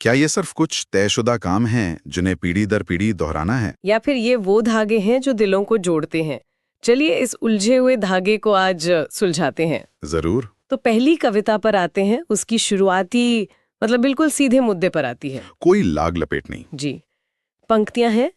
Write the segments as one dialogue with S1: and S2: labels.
S1: क्या ये सिर्फ कुछ तयशुदा काम हैं जिन्हें पीढ़ी दर पीढ़ी दोहराना है?
S2: या फिर ये वो धागे हैं जो दिलों को जोड़ते हैं? चलिए इस उलझे हुए धागे को आज सुलझाते हैं।
S1: जरूर।
S2: तो पहली कविता पर आते हैं। उसकी शुरुआती बिल्कुल सीधे मुद्दे पर आती है।
S1: कोई लाग लपेट नहीं।
S2: जी। पंक्तियां हैं,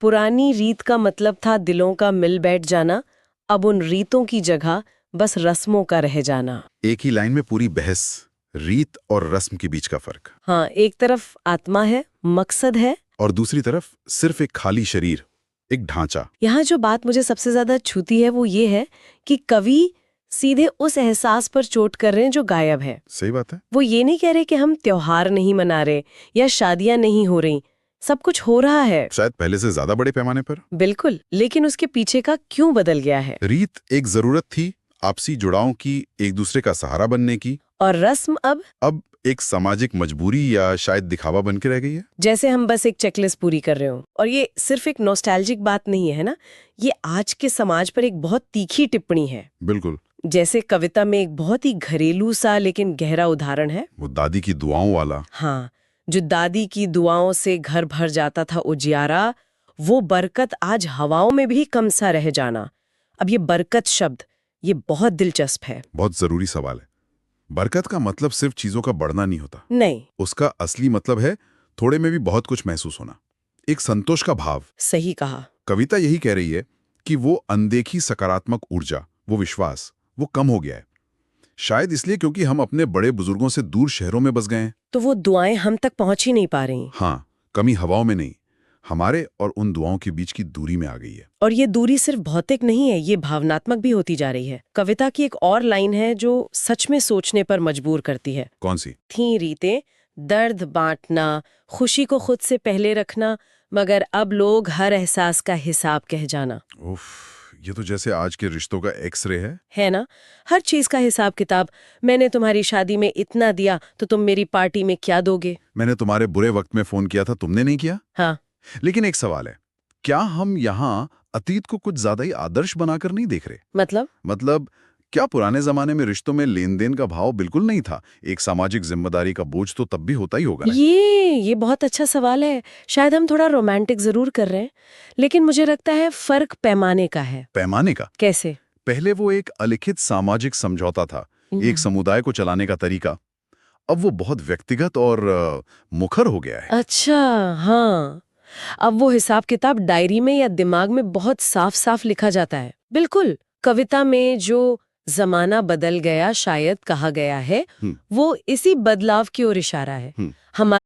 S2: पुरानी रीत का मतलब था दिलों का मिल बैठ जाना, अब उन रीतों की जगह बस रस्मों का रह जाना।
S1: एक ही लाइन में पूरी बहस, रीत और रस्म के बीच का फर्क।
S2: हाँ, एक तरफ आत्मा है, मकसद है,
S1: और दूसरी तरफ सिर्फ एक खाली शरीर, एक ढांचा।
S2: यहाँ जो बात मुझे सबसे ज्यादा छूती है वो ये है कि कवि सीधे उस एहसास पर चोट कर रहे हैं जो गायब है।
S1: सही बात है।
S2: वो ये नहीं कह रहे कि हम त्योहार नहीं मना रहे या शादियां नहीं हो रही, सब कुछ हो रहा है,
S1: शायद पहले से ज्यादा बड़े पैमाने पर।
S2: बिल्कुल, लेकिन उसके पीछे का क्यों बदल गया है।
S1: रीत एक जरूरत थी आपसी जुड़ाव की, एक दूसरे का सहारा बनने की,
S2: और रस्म अब
S1: एक सामाजिक मजबूरी या शायद दिखावा बन के रह गई है।
S2: जैसे हम बस एक चेकलिस्ट पूरी कर रहे हो। और ये सिर्फ एक नॉस्टैल्जिक बात नहीं है ना, ये आज के समाज पर एक बहुत तीखी टिप्पणी है।
S1: बिल्कुल।
S2: जैसे कविता में एक बहुत ही घरेलू सा लेकिन गहरा उदाहरण है,
S1: वो दादी की दुआओं वाला।
S2: हाँ, जो दादी की दुआओं से घर भर जाता था उजियारा, वो बरकत आज हवाओं में भी कम सा रह जाना। अब ये बरकत शब्द, ये बहुत दिलचस्प है।
S1: बहुत जरूरी सवाल है। बरकत का मतलब सिर्फ चीजों का बढ़ना नहीं होता।
S2: नहीं,
S1: उसका असली मतलब है थोड़े में भी बहुत कुछ महसूस होना, एक संतोष का भाव।
S2: सही कहा।
S1: कविता यही कह रही है कि वो अनदेखी सकारात्मक ऊर्जा, वो विश्वास, वो कम हो गया है। शायद इसलिए क्योंकि हम अपने बड़े बुजुर्गों से दूर शहरों में बस गए हैं।
S2: तो वो दुआएं हम तक पहुंच ही नहीं पा रही।
S1: हाँ, कमी हवाओं में नहीं, हमारे और उन दुआओं के बीच की दूरी में आ गई है।
S2: और ये दूरी सिर्फ भौतिक नहीं है, ये भावनात्मक भी होती जा रही है। कविता की एक और लाइन है जो सच में सोचने पर मजबूर करती है।
S1: कौन सी?
S2: थी रीतें दर्द बांटना, खुशी को खुद से पहले रखना, मगर अब लोग हर एहसास का हिसाब कह जाना।
S1: उफ, ये तो जैसे आज के रिश्तों का एक्सरे है
S2: ना? हर चीज का हिसाब किताब। मैंने तुम्हारी शादी में इतना दिया तो तुम मेरी पार्टी में क्या दोगे?
S1: मैंने तुम्हारे बुरे वक्त में फोन किया था, तुमने नहीं किया।
S2: हाँ।
S1: लेकिन एक सवाल है, क्या हम यहाँ अतीत को कुछ ज्यादा ही आदर्श बनाकर नहीं देख रहे? मतलब क्या पुराने जमाने में रिश्तों में लेन देन का भाव बिल्कुल नहीं था? एक सामाजिक जिम्मेदारी का बोझ तो तब भी होता ही होगा ना?
S2: ये बहुत अच्छा सवाल है। शायद हम थोड़ा रोमांटिक जरूर कर रहे हैं, लेकिन मुझे लगता है फर्क पैमाने का है।
S1: पैमाने का?
S2: कैसे?
S1: पहले वो एक अलिखित सामाजिक समझौता था, एक समुदाय को चलाने का तरीका। अब वो बहुत व्यक्तिगत और मुखर हो गया है।
S2: अच्छा, हाँ। अब वो हिसाब किताब डायरी में या दिमाग में बहुत साफ साफ लिखा जाता है। बिल्कुल। कविता में जो जमाना बदल गया शायद कहा गया है, वो इसी बदलाव की ओर इशारा है। हमारे